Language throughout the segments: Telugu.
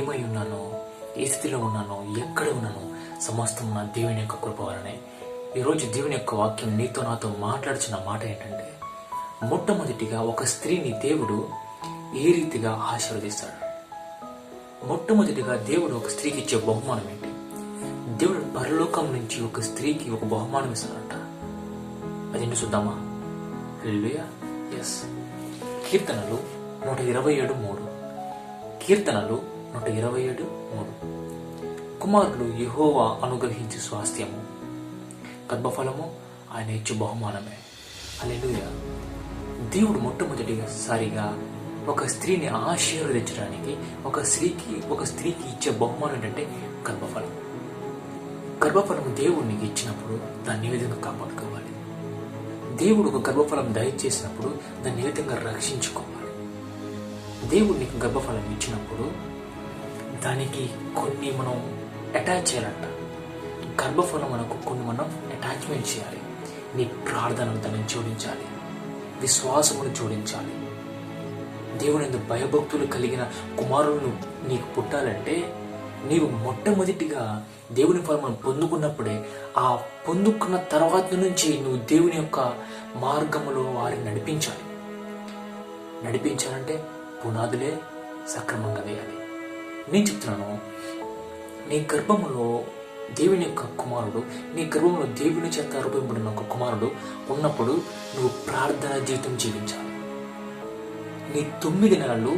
ఏమై ఉన్నానో, ఏ స్థితిలో ఉన్నానో, ఎక్కడ ఉన్నానో సమస్తం నా దేవుని యొక్క కృప వలనే. ఈరోజు దేవుని యొక్క వాక్యం నీతో నాతో మాట్లాడుచున్న మాట ఏంటంటే, మొట్టమొదటిగా ఒక స్త్రీని దేవుడు ఏ రీతిగా ఆశీర్వదిస్తాడు. మొట్టమొదటిగా దేవుడు ఒక స్త్రీకి ఇచ్చే బహుమానం ఏంటి? దేవుడు పరలోకం నుంచి ఒక స్త్రీకి ఒక బహుమానం ఇస్తాడంట. అదేంటి చూద్దామా? హల్లెలూయా. ఎస్, కీర్తనలు 127:3. కీర్తనలు 127:3. కుమారులు యెహోవా అనుగ్రహించే స్వాస్థ్యము, గర్భఫలము ఆయన ఇచ్చు బహుమానమే. హల్లెలూయా. దేవుడు మొట్టమొదటిసారిగా ఒక స్త్రీని ఆశీర్వదించడానికి ఒక స్త్రీకి ఇచ్చే బహుమానం ఏంటంటే గర్భఫలం. గర్భఫలం దేవుడు నీకు ఇచ్చినప్పుడు దాన్ని ఏ విధంగా కాపాడుకోవాలి? దేవుడు ఒక గర్భఫలం దయచేసినప్పుడు దాన్ని ఏ విధంగా రక్షించుకోవాలి? దేవుడు నీకు గర్భఫలం ఇచ్చినప్పుడు దానికి కొన్ని మనం అటాచ్ చేయాలంట. గర్భఫలం మనకు కొన్ని మనం అటాచ్మెంట్ చేయాలి. నీ ప్రార్థనను దాన్ని జోడించాలి, విశ్వాసమును జోడించాలి. దేవుని యందు భయభక్తులు కలిగిన కుమారులను నీకు పుట్టాలంటే నీవు మొట్టమొదటిగా దేవుని ఫలమును పొందుకున్నప్పుడే, ఆ పొందుకున్న తర్వాత నుంచి నువ్వు దేవుని యొక్క మార్గములో వారిని నడిపించాలంటే పునాదులే సక్రమంగా వేయాలి. నేను చెప్తున్నాను, నీ గర్భములో దేవుని యొక్క కుమారుడు, నీ గర్భంలో దేవుని చేత రూపొందిన ఒక కుమారుడు ఉన్నప్పుడు నువ్వు ప్రార్థన జీవితం జీవించాలి. నీ 9 నెలలు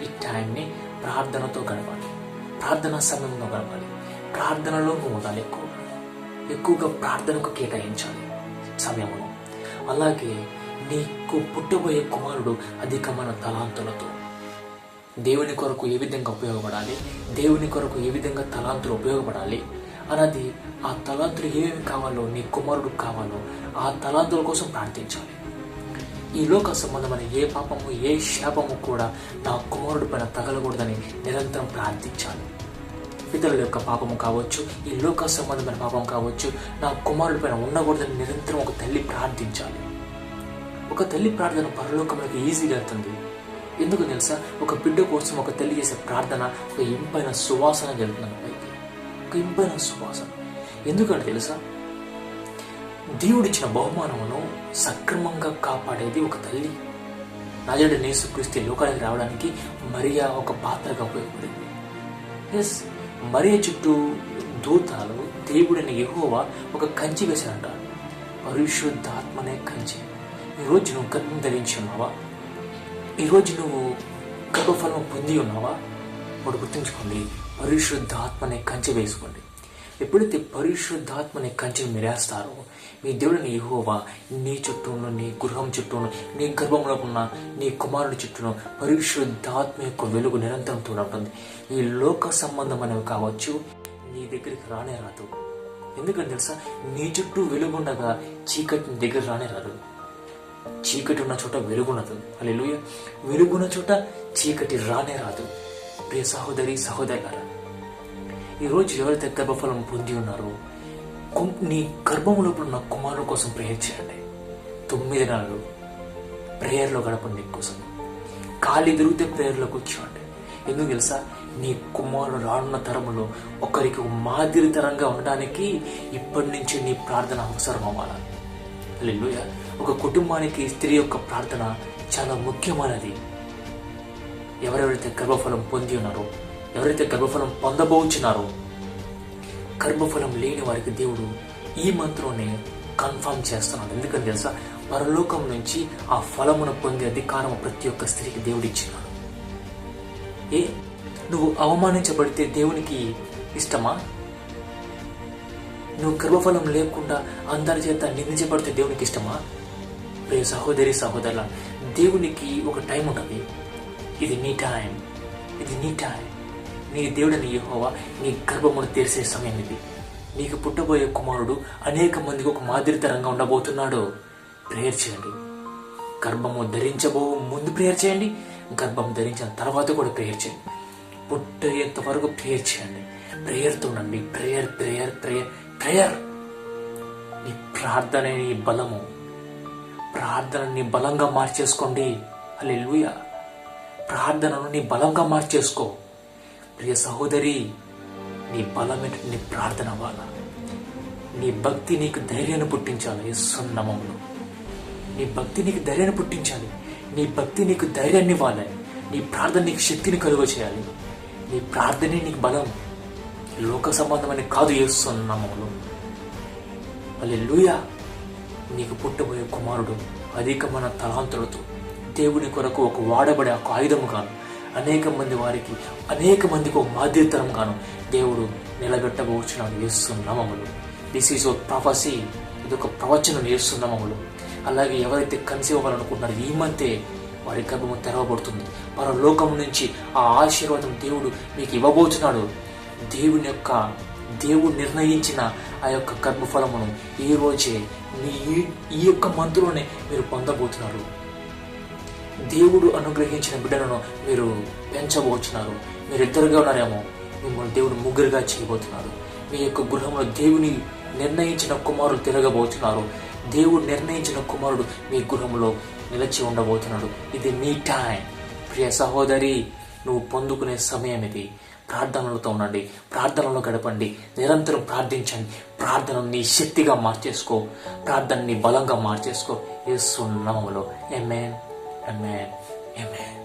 ఈ టైంని ప్రార్థనతో గడపాలి, ప్రార్థనా సమయంలో గడపాలి. ప్రార్థనలో నువ్వు ఉండాలి, ఎక్కువగా ప్రార్థనకు కేటాయించాలి సమయమును. అలాగే నీకు పుట్టబోయే కుమారుడు అధికమైన తలాంతులతో దేవుని కొరకు ఏ విధంగా ఉపయోగపడాలి, దేవుని కొరకు ఏ విధంగా తలాంతులు ఉపయోగపడాలి అన్నది, ఆ తలాంతులు ఏమేమి కావాలో, నీ కుమారుడు కావాలో ఆ తలాంతుల కోసం ప్రార్థించాలి. ఈ లోక సంబంధమైన ఏ పాపము, ఏ శాపము కూడా నా కుమారుడి పైన తగలకూడదని నిరంతరం ప్రార్థించాలి. పితరుల యొక్క పాపము కావచ్చు, ఈ లోక సంబంధమైన పాపం కావచ్చు, నా కుమారుడి పైన ఉండకూడదని నిరంతరం ఒక తల్లి ప్రార్థించాలి. ఒక తల్లి ప్రార్థన పరలోకంలోకి ఈజీగా వెళ్తుంది. ఎందుకు తెలుసా? ఒక బిడ్డ కోసం ఒక తల్లి చేసే ప్రార్థన ఒక ఇంపైన సువాసన జరుగుతుంది పైకి, ఒక ఇంపైన సువాసన. ఎందుకంటే తెలుసా, దేవుడిచ్చిన బహుమానమును సక్రమంగా కాపాడేది ఒక తల్లి. నజరేయుడైన యేసుక్రీస్తు లోకానికి రావడానికి మరియా ఒక పాత్రగా ఉపయోగపడింది. ఎస్, మరియా చుట్టూ దూతాలు, దేవుడైన యెహోవా ఒక కంచి వేశారంట. పరిశుద్ధాత్మనే కంచి. ఈరోజు నువ్వు గర్భం ధరించి ఉన్నావా? ఈరోజు నువ్వు గర్భఫలం పొంది ఉన్నావా? ఇప్పుడు గుర్తుంచుకోండి, పరిశుద్ధాత్మనే కంచె వేసుకోండి. ఎప్పుడైతే పరిశుద్ధాత్మని కంచెను మీరేస్తారో, మీ దేవుడిని యెహోవా నీ చుట్టూను, నీ గృహం చుట్టూను, నీ గర్భంలో ఉన్న నీ కుమారుడి చుట్టూను పరిశుద్ధాత్మ యొక్క వెలుగు నిరంతరం తోడుంటుంది. ఈ లోక సంబంధమైనవి కావచ్చు, నీ దగ్గరికి రానే రాదు. ఎందుకంటే తెలుసా, నీ చుట్టూ వెలుగుండగా చీకటి నీ దగ్గర రానే రాదు. చీకటి ఉన్న చోట వెలుగున్నదు. హల్లెలూయా. వెలుగున్న చోట చీకటి రానే రాదు. ప్రియ సహోదరి సహోదరులారా, ఈరోజు ఎవరైతే గర్భఫలం పొంది ఉన్నారో, నీ గర్భంలో ఉన్న కుమారుడు కోసం ప్రేయర్ చేయండి. 9 నెలలు ప్రేయర్లో గడపండి. కోసం ఖాళీ దొరికితే ప్రేయర్లో కూర్చోండి. ఎందుకు తెలుసా? నీ కుమారుడు రానున్న తరములో ఒకరికి మాదిరితరంగా ఉండడానికి ఇప్పటి నుంచి నీ ప్రార్థన అవసరం అవ్వాలి. హల్లెలూయా. ఒక కుటుంబానికి స్త్రీ యొక్క ప్రార్థన చాలా ముఖ్యమైనది. ఎవరెవరైతే గర్భఫలం పొంది ఉన్నారో, ఎవరైతే గర్భఫలం పొందబోచున్నారో, గర్భఫలం లేని వారికి దేవుడు ఈ మంత్రంనే కన్ఫర్మ్ చేస్తున్నాడు. ఎందుకంటే తెలుసా, పరలోకం నుంచి ఆ ఫలమును పొందే అధికారం ప్రతి ఒక్క స్త్రీకి దేవుడు ఇచ్చినాడు. నువ్వు అవమానించబడితే దేవునికి ఇష్టమా? నువ్వు గర్భఫలం లేకుండా అందరి చేత నిందించబడితే దేవునికి ఇష్టమా? ప్రియ సహోదరి సహోదరుల, దేవునికి ఒక టైం ఉంటుంది. ఇది నీ టైం, ఇది నీ టైం. నీ దేవుడని యెహోవా నీ గర్భమును తెరిసే సమయం ఇది. నీకు పుట్టబోయే కుమారుడు అనేక మందికి ఒక మాదిరితరంగా ఉండబోతున్నాడు. ప్రేయర్ చేయండి. గర్భము ధరించబో ముందు ప్రేయర్ చేయండి, గర్భం ధరించిన తర్వాత కూడా ప్రేయర్ చేయండి. పుట్టేంత వరకు ప్రేయర్ చేయండి. ప్రేయర్తో ఉండండి. Prayer prayer prayer prayer. నీ ప్రార్థన నీ బలము. ప్రార్థనని బలంగా మార్చేసుకోండి. హల్లెలూయా. ప్రార్థనను నీ బలంగా మార్చేసుకో. ప్రియ సహోదరి, నీ బలమైన నీ ప్రార్థన అవ్వాలా. నీ భక్తి నీకు ధైర్యాన్ని పుట్టించాలి. యేసు నామములో నీ భక్తి నీకు ధైర్యాన్ని పుట్టించాలి. నీ భక్తి నీకు ధైర్యాన్ని ఇవ్వాలి. నీ ప్రార్థన నీకు శక్తిని కలుగ చేయాలి. నీ ప్రార్థనే నీకు బలం, లోక సంబంధమని కాదు. యేసు నామములో హల్లెలూయా. నీకు పుట్టబోయే కుమారుడు అధికమైన తలాంతులతో దేవుని కొరకు ఒక వాడబడే ఒక ఆయుధముగాను, అనేక మందికి ఒక మాధ్యతరంగాను దేవుడు నిలబెట్టబోచున్నాడు యేసు నామములో. This is a prophecy. ఇది ఒక ప్రవచనం యేసు నామములో. అలాగే ఎవరైతే కన్సీవ్ అవ్వాలనుకుంటున్నారో ఈ మంతే వారి గర్భము తెరవబడుతుంది. పరలోకం నుంచి ఆ ఆశీర్వాదం దేవుడు మీకు ఇవ్వబోతున్నాడు. దేవుడు నిర్ణయించిన ఆ యొక్క గర్భఫలమును ఈ రోజే ఈ యొక్క మంత్లోనే మీరు పొందబోతున్నారు. దేవుడు అనుగ్రహించిన బిడ్డలను మీరు పెంచబోతున్నారు. మీరు ఇద్దరుగా ఉన్నారేమో, మిమ్మల్ని దేవుడు ముగ్గురుగా చేయబోతున్నారు. మీ యొక్క గృహంలో దేవుని నిర్ణయించిన కుమారుడు తిరగబోతున్నారు. దేవుడు నిర్ణయించిన కుమారుడు మీ గృహంలో నిలిచి ఉండబోతున్నాడు. ఇది నీ టైం. ప్రియ సహోదరి, నువ్వు పొందుకునే సమయం ఇది. ప్రార్థనలతో ఉండండి, ప్రార్థనలో గడపండి, నిరంతరం ప్రార్థించండి. ప్రార్థన నీ శక్తిగా మార్చేసుకో, ప్రార్థన నీ బలంగా మార్చేసుకో. యేసు నామములో ఆమేన్, ఆమేన్, ఆమేన్.